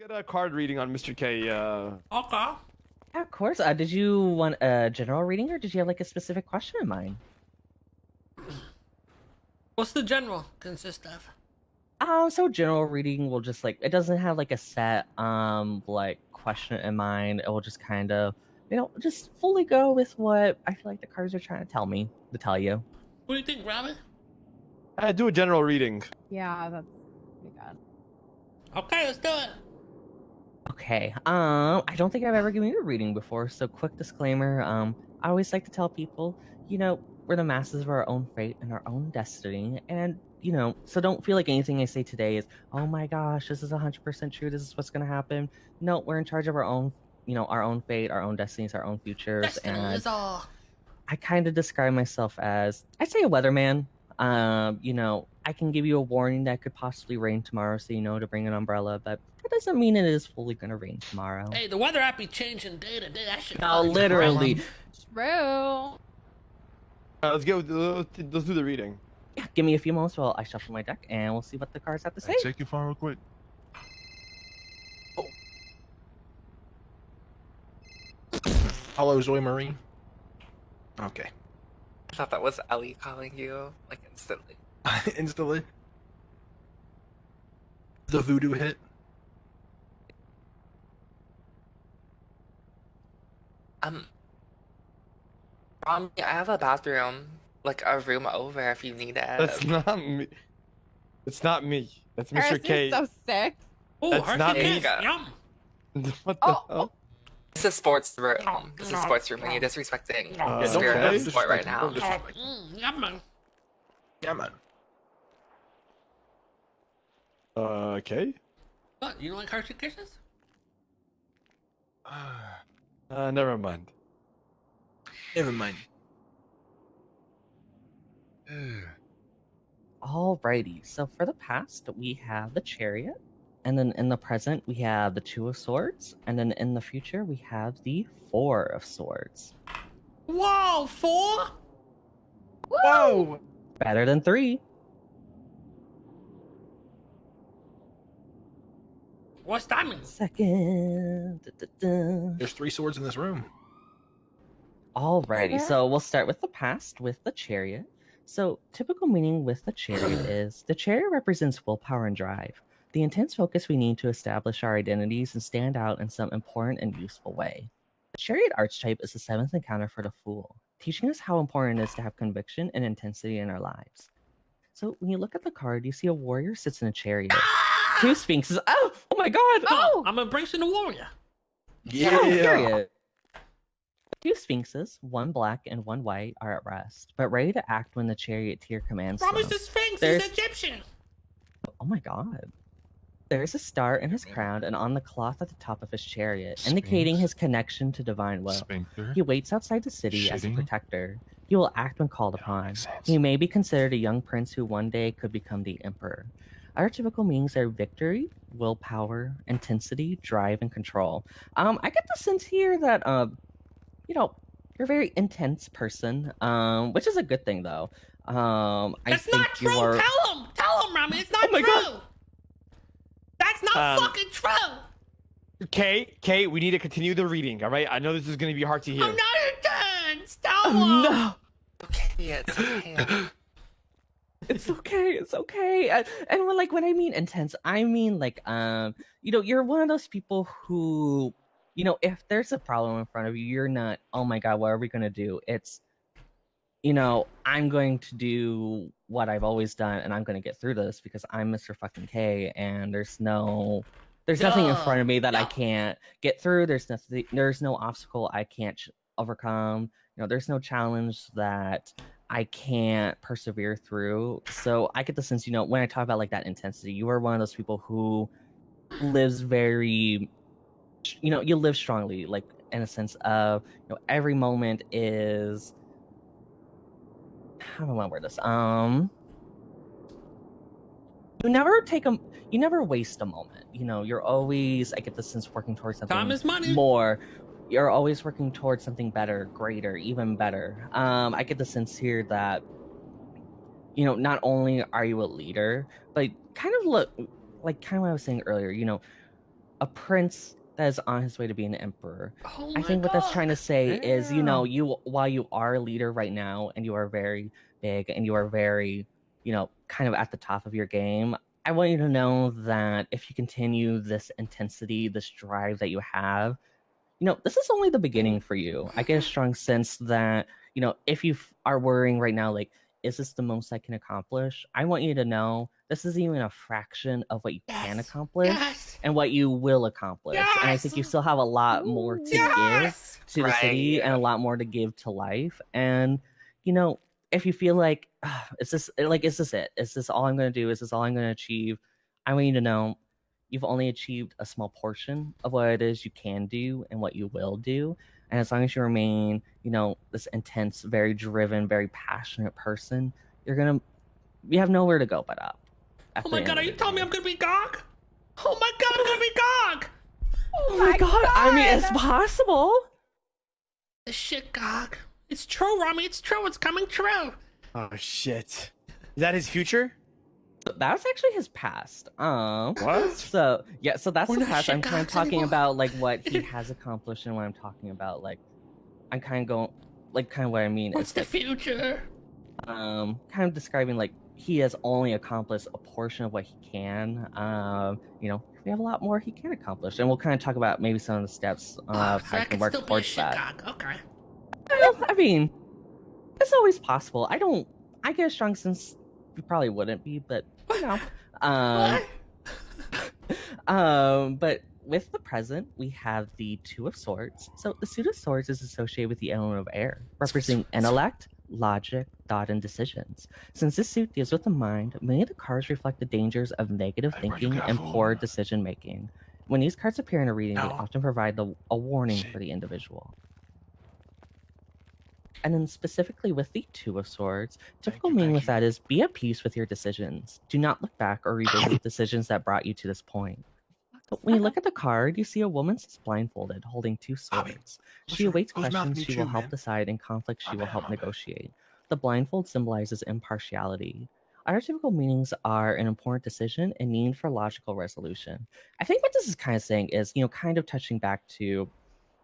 Get a card reading on Mr. K. Okay. Yeah, of course. Did you want a general reading, or did you have like a specific question in mind? What's the general consist of? So general reading will just like it doesn't have like a set like question in mind. It will just kind of just fully go with what I feel like the cards are trying to tell you. What do you think, Robin? Do a general reading. Yeah, that's pretty good. Okay, let's do it. Okay. I don't think I've ever given you a reading before, so quick disclaimer. I always like to tell people, we're the masters of our own fate and our own destiny, and so don't feel like anything I say today is, oh my gosh, this is 100% true. This is what's gonna happen. No, we're in charge of our own, our own fate, our own destinies, our own futures, Destiny and is all. I kind of describe myself as, I'd say, a weatherman. I can give you a warning that could possibly rain tomorrow, so to bring an umbrella, but that doesn't mean it is fully gonna rain tomorrow. Hey, the weather app be changing day to day. That shit. No, literally. True. Let's go. Let's do the reading. Yeah, give me a few moments while I shuffle my deck, and we'll see what the cards have to say. Hey, check your phone real quick. Hello, Zoe Marie. Okay. I thought that was Ellie calling you, like, instantly. Instantly. The voodoo hit. I have a bathroom, like a room over if you need it. That's not me. It's not me. That's Mr. Harris, K. you're so sick. Oh, That's Hershey not Kiss, me. Yum. What the Oh, hell? It's a sports room. This is a sports room, and you're disrespecting the don't spirit play. of sport right now. Yum, man. Yeah, man. Okay. What? You don't like Hershey Kisses? Never mind. Never mind. Alrighty, so for the past, we have the Chariot, and then in the present, we have the Two of Swords, and then in the future, we have the Four of Swords. Whoa, 4? Whoa! Better than 3. What's that mean? Second. There's 3 swords in this room. Alrighty, Yeah. so we'll start with the past with the Chariot. So, typical meaning with the Chariot is the Chariot represents willpower and drive, the intense focus we need to establish our identities and stand out in some important and useful way. The Chariot archetype is the 7th encounter for the Fool, teaching us how important it is to have conviction and intensity in our lives. So, when you look at the card, you see a warrior sits in a chariot. 2 sphinxes. Oh my god! Oh, I'm embracing the warrior. Yeah. Period. 2 sphinxes, 1 black and 1 white, are at rest, but ready to act when the charioteer commands them. Promise the Sphinx There's- is Egyptian. Oh my god. There's a star in his crown and on the cloth at the top of his chariot, indicating his connection to divine will. Sphincter. He waits outside the city as a Shitting. protector. He will act when called That upon. makes sense. He may be considered a young prince who one day could become the emperor. Other typical meanings are victory, willpower, intensity, drive, and control. I get the sense here that you're a very intense person, which is a good thing though. I That's think not true. you are. Tell him, Rami. It's not Oh my true. God. That's not fucking true. K, we need to continue the reading, alright? I know this is gonna be hard to hear. I'm not intense. Tell him. Oh, no. Okay, it's okay. It's okay. It's okay. And when I mean intense, I mean like you're one of those people who, if there's a problem in front of you, you're not, oh my god, what are we gonna do? It's, I'm going to do what I've always done, and I'm gonna get through this because I'm Mr. fucking K, and there's nothing in front of me that I can't get through. There's no obstacle I can't overcome. There's no challenge that I can't persevere through. So I get the sense, when I talk about like that intensity, you are one of those people who lives very, you live strongly, like in a sense of, every moment is, how do I want to word this? You never waste a moment. You're always, I get the sense, working towards something Time is money. more. You're always working towards something better, greater, even better. I get the sense here that, not only are you a leader, but kind of look like kind of what I was saying earlier, a prince that is on his way to being an emperor. Oh I my think what that's trying to God. say is, you know, Damn. you while you are a leader right now and you are very big and you are very, you know, kind of at the top of your game, I want you to know that if you continue this intensity, this drive that you have, you know, this is only the beginning for you. I get a strong sense that, you know, if you are worrying right now, like, is this the most I can accomplish? I want you to know this is even a fraction of what you can Yes. accomplish Yes. and what you will accomplish. And I think you Yes. still have a lot more to give Yes. to the city and a Right. lot more to give to life. And, you know, if you feel like, is this it? Is this all I'm going to do? Is this all I'm going to achieve? I want you to know you've only achieved a small portion of what it is you can do and what you will do. And as long as you remain, you know, this intense, very driven, very passionate person, you have nowhere to go but up. Oh my God, are you telling me I'm gonna be Gog? Oh my God, I'm gonna be Gog! Oh my god! I mean, it's possible. The shit, Gog. It's true, Rami. It's true. It's coming true. Oh shit. Is that his future? That was actually his past. What? So yeah, so that's We're the not past. I'm shit kind of gods talking anymore. about like what he has accomplished and what I'm talking about. Like, I'm kind of going, like, kind of what I mean What's is the like, future? kind of describing like he has only accomplished a portion of what he can. You know, we have a lot more he can accomplish, and we'll kind of talk about maybe some of the steps Oh, how so I I can can work still be a towards shit that. Gog. Okay. Well, I mean, it's always possible. I get a strong sense you probably wouldn't be, but you know, um, What? but with the present, we have the Two of Swords. So the Suit of Swords is associated with the element of air, representing intellect, logic, thought, and decisions. Since this suit deals with the mind, many of the cards reflect the dangers of negative Ay, where'd you thinking get and that poor from? decision making. When these cards appear in a reading, they No. often provide a warning Shit. for the individual. And then specifically with the Two of Swords, typical meaning with that is be at peace with your decisions. Do not look back or revisit decisions that brought you to this point. But when you look at the card, you see a woman sits blindfolded, holding two Bobby, swords. She awaits close your mouth questions when you she chew, will help man. decide, and conflicts she My will bad, help my bad. negotiate. The blindfold symbolizes impartiality. Other typical meanings are an important decision and need for logical resolution. I think what this is kind of saying is, you know, kind of touching back to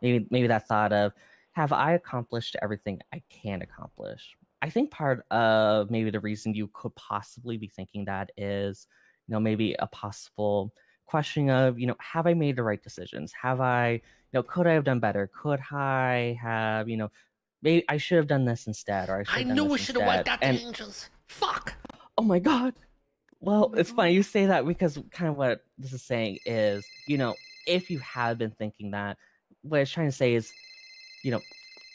maybe that thought of, have I accomplished everything I can accomplish? I think part of maybe the reason you could possibly be thinking that is, you know, maybe a possible question of, you know, have I made the right decisions? Have I, you know, could I have done better? Could I have, you know, maybe I should have done this instead, or I should I have done knew we this should have wiped instead. out the And angels. Fuck. oh my god. Well, my it's God. funny you say that because kind of what this is saying is, you know, if you have been thinking that, what it's trying to say is, you know,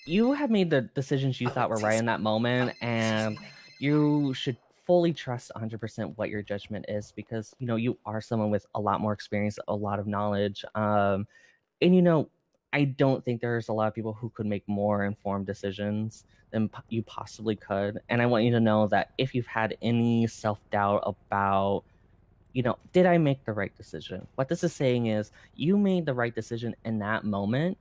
you have made the decisions you thought were right in that moment, and you should fully trust 100% what your judgment is, because, you know, you are someone with a lot more experience, a lot of knowledge. And, you know, I don't think there's a lot of people who could make more informed decisions than you possibly could. And I want you to know that if you've had any self doubt about, you know, did I make the right decision? What this is saying is you made the right decision in that moment.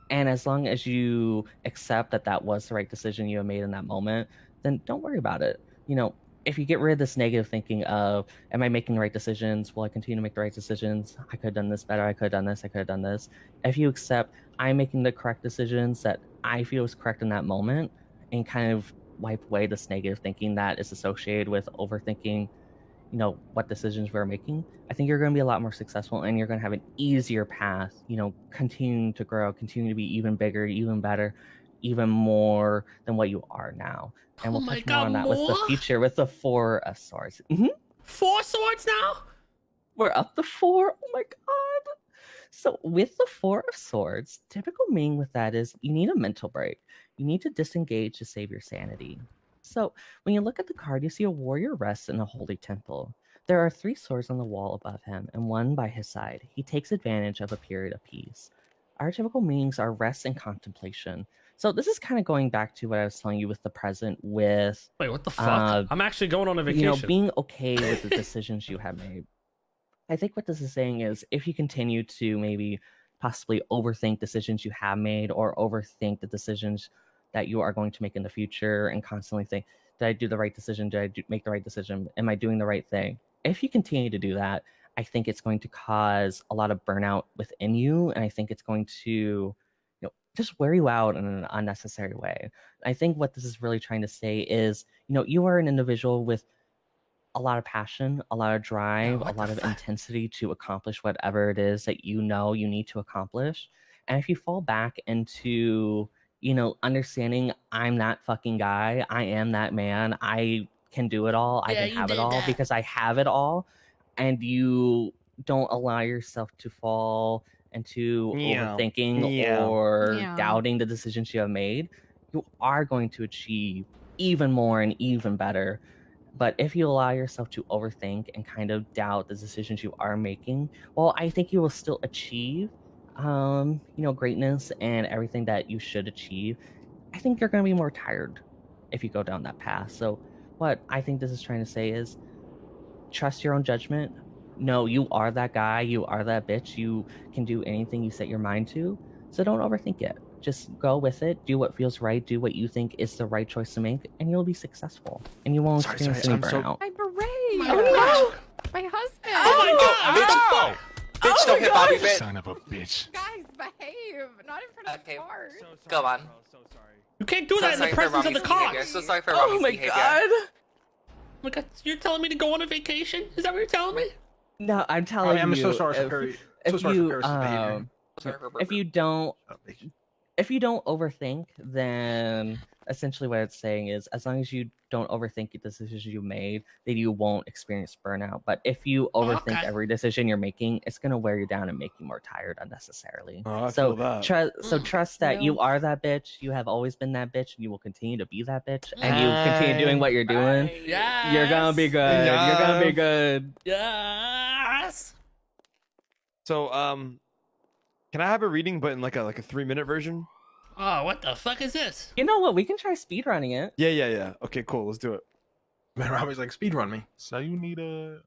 And as long as you accept that that was the right decision you have made in that moment, then don't worry about it. You know, if you get rid of this negative thinking of, am I making the right decisions? Will I continue to make the right decisions? I could have done this better. I could have done this. I could have done this. If you accept, I'm making the correct decisions that I feel is correct in that moment, and kind of wipe away this negative thinking that is associated with overthinking, you know, what decisions we're making, I think you're going to be a lot more successful, and you're going to have an easier path, you know, continuing to grow, continuing to be even bigger, even better, even more than what you are now. And Oh we'll my touch more God, on that with the more? future, with the Four of Swords. 4 swords now? We're up to four. Oh my god. So with the Four of Swords, typical meaning with that is you need a mental break. You need to disengage to save your sanity. So when you look at the card, you see a warrior rests in a holy temple. There are 3 swords on the wall above him and one by his side. He takes advantage of a period of peace. Our typical meanings are rest and contemplation. So this is kind of going back to what I was telling you with the present, with Wait, what the fuck? uh, I'm actually going on a vacation. you know, being okay with the decisions you have made. I think what this is saying is if you continue to maybe possibly overthink decisions you have made, or overthink the decisions that you are going to make in the future, and constantly think, did I do the right decision? Did I make the right decision? Am I doing the right thing? If you continue to do that, I think it's going to cause a lot of burnout within you, and I think it's going to, just wear you out in an unnecessary way. I think what this is really trying to say is, you are an individual with a lot of passion, a lot of drive, a lot of intensity to accomplish whatever it is that you need to accomplish. And if you fall back into, understanding I'm that fucking guy, I am that man, I can do it all, I can have it all because I have it all, and you don't allow yourself to fall into overthinking or doubting the decisions you have made, you are going to achieve even more and even better. But if you allow yourself to overthink and kind of doubt the decisions you are making, well, I think you will still achieve, greatness and everything that you should achieve. I think you're going to be more tired if you go down that path. So what I think this is trying to say is trust your own judgment. No, you are that guy. You are that bitch. You can do anything you set your mind to. So don't overthink it. Just go with it. Do what feels right. Do what you think is the right choice to make, and you'll be successful. And you won't experience any burnout. My beret. Oh, My husband. Oh my god! Bitch, don't hit Bobby, bitch. Son of a bitch. Guys, behave. Not in front of Okay. the cars. Go on. You can't do So that in the sorry for presence of Rami's the behavior. cops. So sorry for Oh Rami's my behavior. god! Oh my god, you're telling me to go on a vacation? Is that what you're telling me? No, I'm telling you. I'm so sorry for Perry. So sorry for Perry's behavior. Sorry for if you don't Oh, bitch. if you don't overthink, then essentially what it's saying is as long as you don't overthink the decisions you made, then you won't experience burnout. But if you overthink Okay. every decision you're making, it's going to wear you down and make you more tired unnecessarily. Oh, I So feel that. trust that you No. are that bitch. You have always been that bitch, and you will continue to be that bitch. And you continue doing what you're doing. Yes. You're gonna be good. You're gonna be good. Yes. So, can I have a reading, but in like a 3-minute version? Oh, what the fuck is this? You know what? We can try speedrunning it. Yeah. Okay, cool. Let's do it. Man, Robbie's like, speedrun me. So you need a